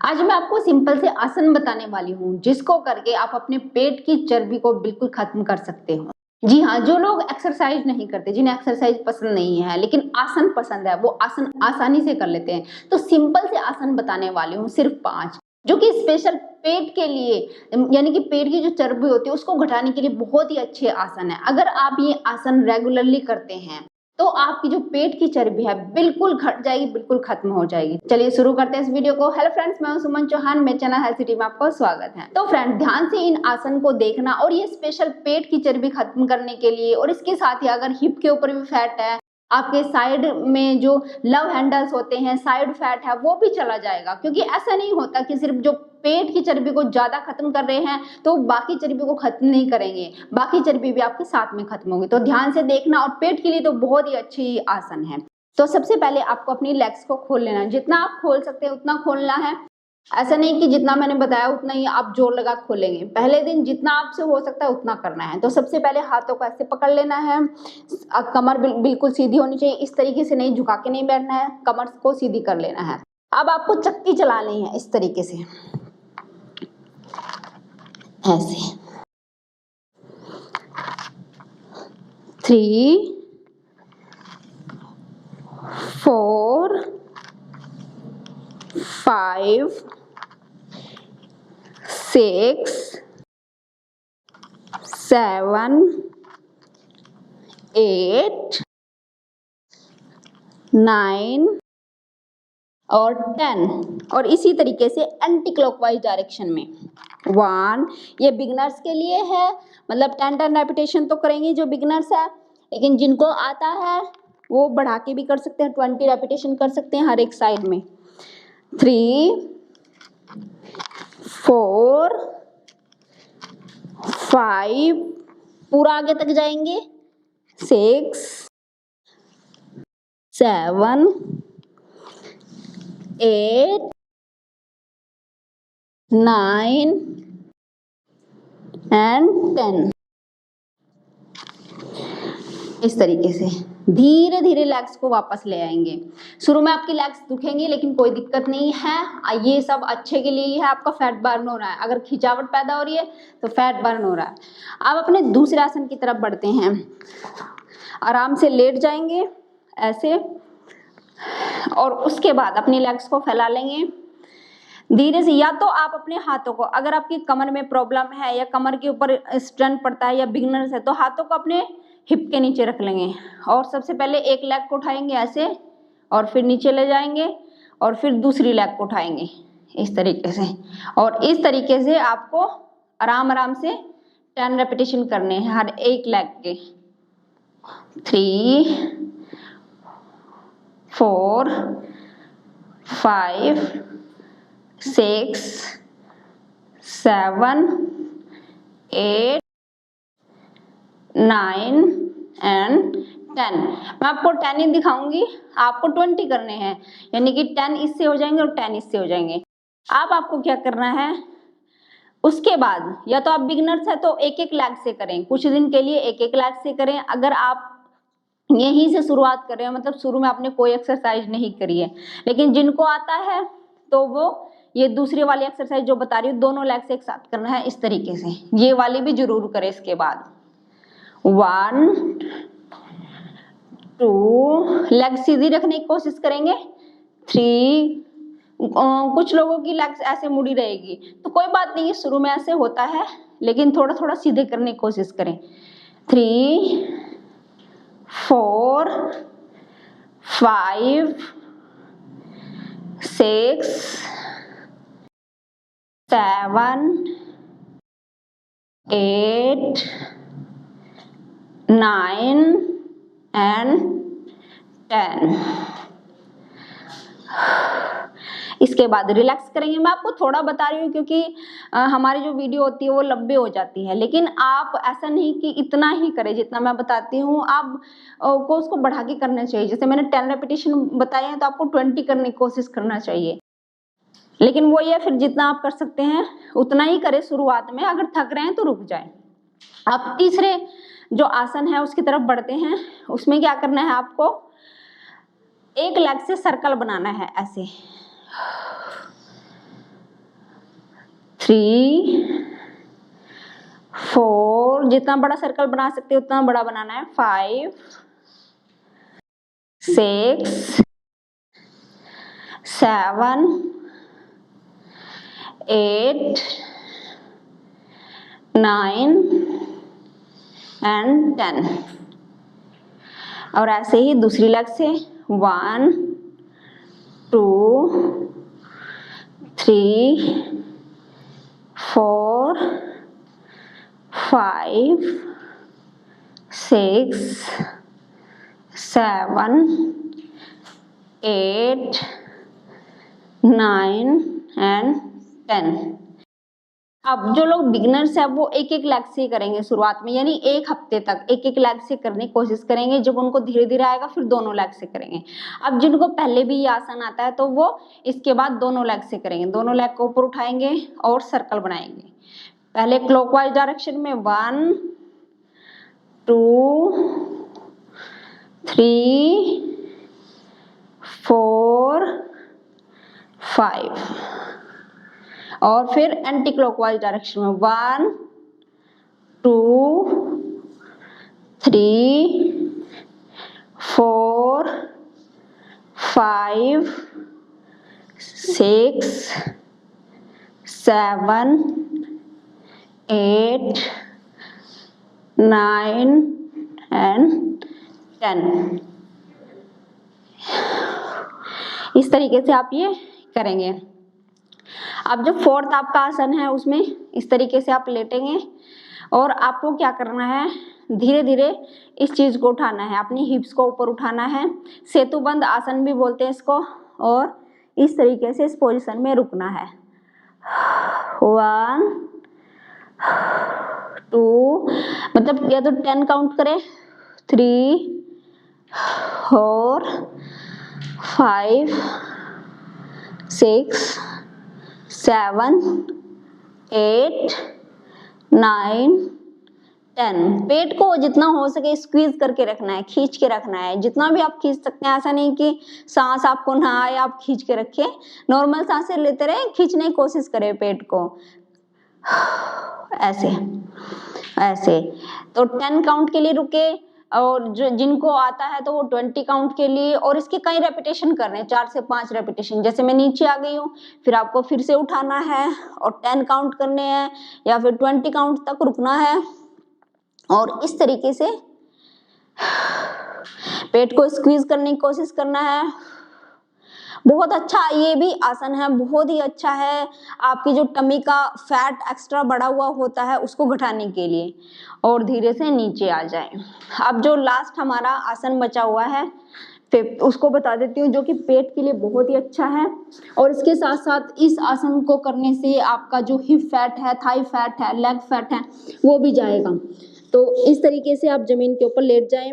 आज मैं आपको सिंपल से आसन बताने वाली हूँ जिसको करके आप अपने पेट की चर्बी को बिल्कुल खत्म कर सकते हो। जी हाँ, जो लोग एक्सरसाइज नहीं करते, जिन्हें एक्सरसाइज पसंद नहीं है लेकिन आसन पसंद है, वो आसन आसानी से कर लेते हैं। तो सिंपल से आसन बताने वाली हूँ, सिर्फ 5, जो कि स्पेशल पेट के लिए, यानी कि पेट की जो चर्बी होती है उसको घटाने के लिए बहुत ही अच्छे आसन है। अगर आप ये आसन रेगुलरली करते हैं तो आपकी जो पेट की चर्बी है बिल्कुल घट जाएगी, बिल्कुल खत्म हो जाएगी। चलिए शुरू करते हैं इस वीडियो को। हेलो फ्रेंड्स, मैं हूं सुमन चौहान, मेरे चैनल हेल्थ सिटी में आपका स्वागत है। तो फ्रेंड, ध्यान से इन आसन को देखना, और ये स्पेशल पेट की चर्बी खत्म करने के लिए, और इसके साथ ही अगर हिप के ऊपर भी फैट है, आपके साइड में जो लव हैंडल्स होते हैं, साइड फैट है, वो भी चला जाएगा। क्योंकि ऐसा नहीं होता कि सिर्फ जो पेट की चर्बी को ज्यादा खत्म कर रहे हैं तो बाकी चर्बी को खत्म नहीं करेंगे, बाकी चर्बी भी आपके साथ में खत्म होगी। तो ध्यान से देखना, और पेट के लिए तो बहुत ही अच्छी आसन है। तो सबसे पहले आपको अपनी लेग्स को खोल लेना है, जितना आप खोल सकते हैं उतना खोलना है। ऐसा नहीं कि जितना मैंने बताया उतना ही आप जोर लगा खोलेंगे। पहले दिन जितना आपसे हो सकता है उतना करना है। तो सबसे पहले हाथों को ऐसे पकड़ लेना है, कमर बिल्कुल सीधी होनी चाहिए, इस तरीके से नहीं, झुका के नहीं बैठना है, कमर को सीधी कर लेना है। अब आपको चक्की चलानी है इस तरीके से, ऐसे 3 4 5 6 7 8 9 और 10, और इसी तरीके से एंटी क्लॉकवाइज डायरेक्शन में 1। ये बिगनर्स के लिए है, मतलब 10 रेपिटेशन तो करेंगे जो बिगनर्स है, लेकिन जिनको आता है वो बढ़ा के भी कर सकते हैं, 20 रेपिटेशन कर सकते हैं हर एक साइड में। 3 4 5, पूरा आगे तक जाएंगे, 6 7 8 9 एंड 10। इस तरीके से धीरे धीरे लेग्स को वापस ले आएंगे। शुरू में आपकी लेग्स दुखेंगी, लेकिन कोई दिक्कत नहीं है, ये सब अच्छे के लिए ही है। आपका फैट बर्न हो रहा है, अगर खिंचावट पैदा हो रही है तो फैट बर्न हो रहा है। अब अपने दूसरे आसन की तरफ बढ़ते हैं। आराम से लेट जाएंगे ऐसे, और उसके बाद अपनी लेग्स को फैला लेंगे धीरे से। या तो आप अपने हाथों को, अगर आपकी कमर में प्रॉब्लम है या कमर के ऊपर स्ट्रेन पड़ता है या बिगनर्स है, तो हाथों को अपने हिप के नीचे रख लेंगे, और सबसे पहले एक लेग को उठाएंगे ऐसे, और फिर नीचे ले जाएंगे, और फिर दूसरी लेग को उठाएंगे इस तरीके से। और इस तरीके से आपको आराम आराम से 10 रेपिटेशन करने हैं हर एक लेग के। 3 4 5 6 7 8 9 एंड 10। मैं आपको 10 ही दिखाऊंगी, आपको 20 करने हैं, यानी कि 10 इससे हो जाएंगे और 10 इससे हो जाएंगे। अब आपको क्या करना है, उसके बाद या तो आप बिगनर्स है तो एक एक लेग से करें, कुछ दिन के लिए एक एक लेग से करें। अगर आप यहीं से शुरुआत कर रहे हो, मतलब शुरू में आपने कोई एक्सरसाइज नहीं करी है, लेकिन जिनको आता है तो वो ये दूसरी वाली एक्सरसाइज जो बता रही हूँ, दोनों लेग से एक साथ करना है इस तरीके से। ये वाली भी जरूर करें। इसके बाद 1 2, लेग सीधी रखने की कोशिश करेंगे। 3, कुछ लोगों की लेग्स ऐसे मुड़ी रहेगी तो कोई बात नहीं, शुरू में ऐसे होता है, लेकिन थोड़ा थोड़ा सीधे करने की कोशिश करें। 3 4 5 6 7 8 9 एंड 10। इसके बाद रिलैक्स करेंगे। मैं आपको थोड़ा बता रही हूँ क्योंकि हमारी जो वीडियो होती है वो लंबी हो जाती है, लेकिन आप ऐसा नहीं कि इतना ही करें जितना मैं बताती हूँ, आप को उसको बढ़ा के करना चाहिए। जैसे मैंने 10 रेपिटेशन बताए हैं तो आपको 20 करने की कोशिश करना चाहिए, लेकिन वो ये फिर जितना आप कर सकते हैं उतना ही करें शुरुआत में। अगर थक रहे हैं तो रुक जाए। अब तीसरे जो आसन है उसकी तरफ बढ़ते हैं। उसमें क्या करना है, आपको एक लेग से सर्कल बनाना है ऐसे, 3 4, जितना बड़ा सर्कल बना सकते हो उतना बड़ा बनाना है, 5 6 7 8 9 and 10। और ऐसे ही दूसरी लेग से 1 2 3 4 5 6 7 8 9 and 10। अब जो लोग बिगिनर्स है वो एक एक लेग से करेंगे शुरुआत में, यानी एक हफ्ते तक एक एक लेग से करने की कोशिश करेंगे। जब उनको धीरे धीरे आएगा फिर दोनों लेग से करेंगे। अब जिनको पहले भी ये आसन आता है तो वो इसके बाद दोनों लेग से करेंगे। दोनों लेग को ऊपर उठाएंगे और सर्कल बनाएंगे। पहले क्लॉकवाइज डायरेक्शन में 1 2 3 4 5 और फिर एंटी क्लॉकवाइज डायरेक्शन में 1 2 3 4 5 6 7 8 9 and 10। इस तरीके से आप ये करेंगे। अब जो फोर्थ आपका आसन है उसमें इस तरीके से आप लेटेंगे और आपको क्या करना है, धीरे धीरे इस चीज को उठाना है, अपनी हिप्स को ऊपर उठाना है। सेतुबंद आसन भी बोलते हैं इसको। और इस तरीके से इस पोजीशन में रुकना है। 1 2, मतलब या तो 10 काउंट करें, 3 4 5 6 7 8 9 10। पेट को जितना हो सके स्क्वीज करके रखना है, खींच के रखना है। जितना भी आप खींच सकते हैं, ऐसा नहीं कि सांस आपको ना आए आप खींच के रखें। नॉर्मल सांसें लेते रहे, खींचने की कोशिश करें पेट को, ऐसे ऐसे। तो 10 काउंट के लिए रुके और जो जिनको आता है तो वो 20 काउंट के लिए। और इसके कई रेपिटेशन करने हैं, 4 से 5 रेपिटेशन। जैसे मैं नीचे आ गई हूँ, फिर आपको फिर से उठाना है और 10 काउंट करने हैं या फिर 20 काउंट तक रुकना है। और इस तरीके से पेट को स्क्वीज करने की कोशिश करना है। बहुत अच्छा ये भी आसन है, बहुत ही अच्छा है आपकी जो टमी का फैट एक्स्ट्रा बढ़ा हुआ होता है उसको घटाने के लिए। और धीरे से नीचे आ जाए। अब जो लास्ट हमारा आसन बचा हुआ है उसको बता देती हूँ, जो कि पेट के लिए बहुत ही अच्छा है। और इसके साथ साथ इस आसन को करने से आपका जो हिप फैट है, थाई फैट है, लेग फैट है, वो भी जाएगा। तो इस तरीके से आप जमीन के ऊपर लेट जाएं,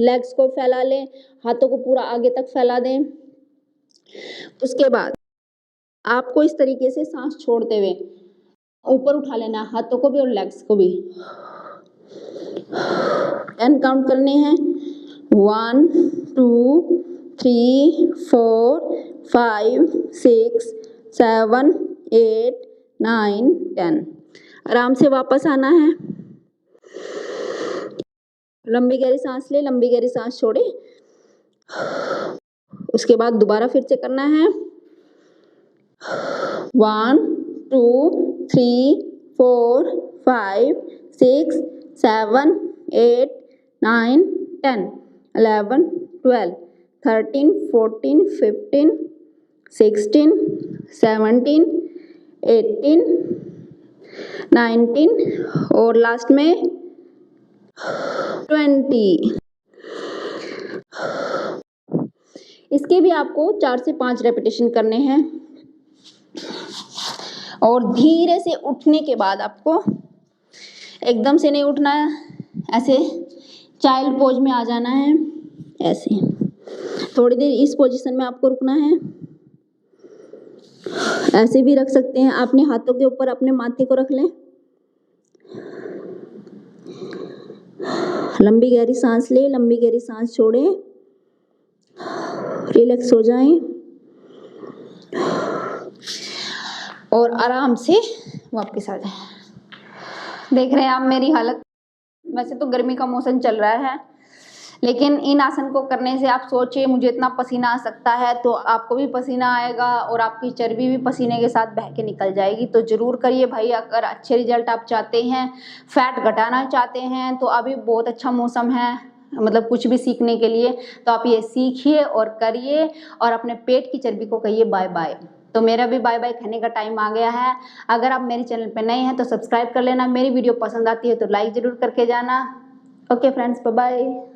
लेग्स को फैला लें, हाथों को पूरा आगे तक फैला दें। उसके बाद आपको इस तरीके से सांस छोड़ते हुए ऊपर उठा लेना, हाथों को भी और लेग्स को भी। 10 काउंट करने हैं, 1 2 3 4 5 6 7 8 9 10। आराम से वापस आना है। लंबी गहरी सांस ले, लंबी गहरी सांस छोड़े। उसके बाद दोबारा फिर से करना है, 1 2 3 4 5 6 7 8 9 10 11 12 13 14 15 16 17 18 19 और लास्ट में 20। इसके भी आपको 4 से 5 रेपिटेशन करने हैं। और धीरे से उठने के बाद आपको एकदम से नहीं उठना है, ऐसे चाइल्ड पोज में आ जाना है। ऐसे थोड़ी देर इस पोजीशन में आपको रुकना है। ऐसे भी रख सकते हैं, अपने हाथों के ऊपर अपने माथे को रख लें। लंबी गहरी सांस ले, लंबी गहरी सांस छोड़ें, रिलैक्स हो जाएं और आराम से वापस आ जाए। देख रहे हैं आप मेरी हालत। वैसे तो गर्मी का मौसम चल रहा है, लेकिन इन आसन को करने से आप सोचिए मुझे इतना पसीना आ सकता है, तो आपको भी पसीना आएगा और आपकी चर्बी भी पसीने के साथ बह के निकल जाएगी। तो जरूर करिए भाई, अगर अच्छे रिजल्ट आप चाहते हैं, फैट घटाना चाहते हैं, तो अभी बहुत अच्छा मौसम है, मतलब कुछ भी सीखने के लिए। तो आप ये सीखिए और करिए और अपने पेट की चर्बी को कहिए बाय बाय। तो मेरा भी बाय बाय कहने का टाइम आ गया है। अगर आप मेरे चैनल पे नए हैं तो सब्सक्राइब कर लेना। मेरी वीडियो पसंद आती है तो लाइक जरूर करके जाना। Okay friends, bye bye.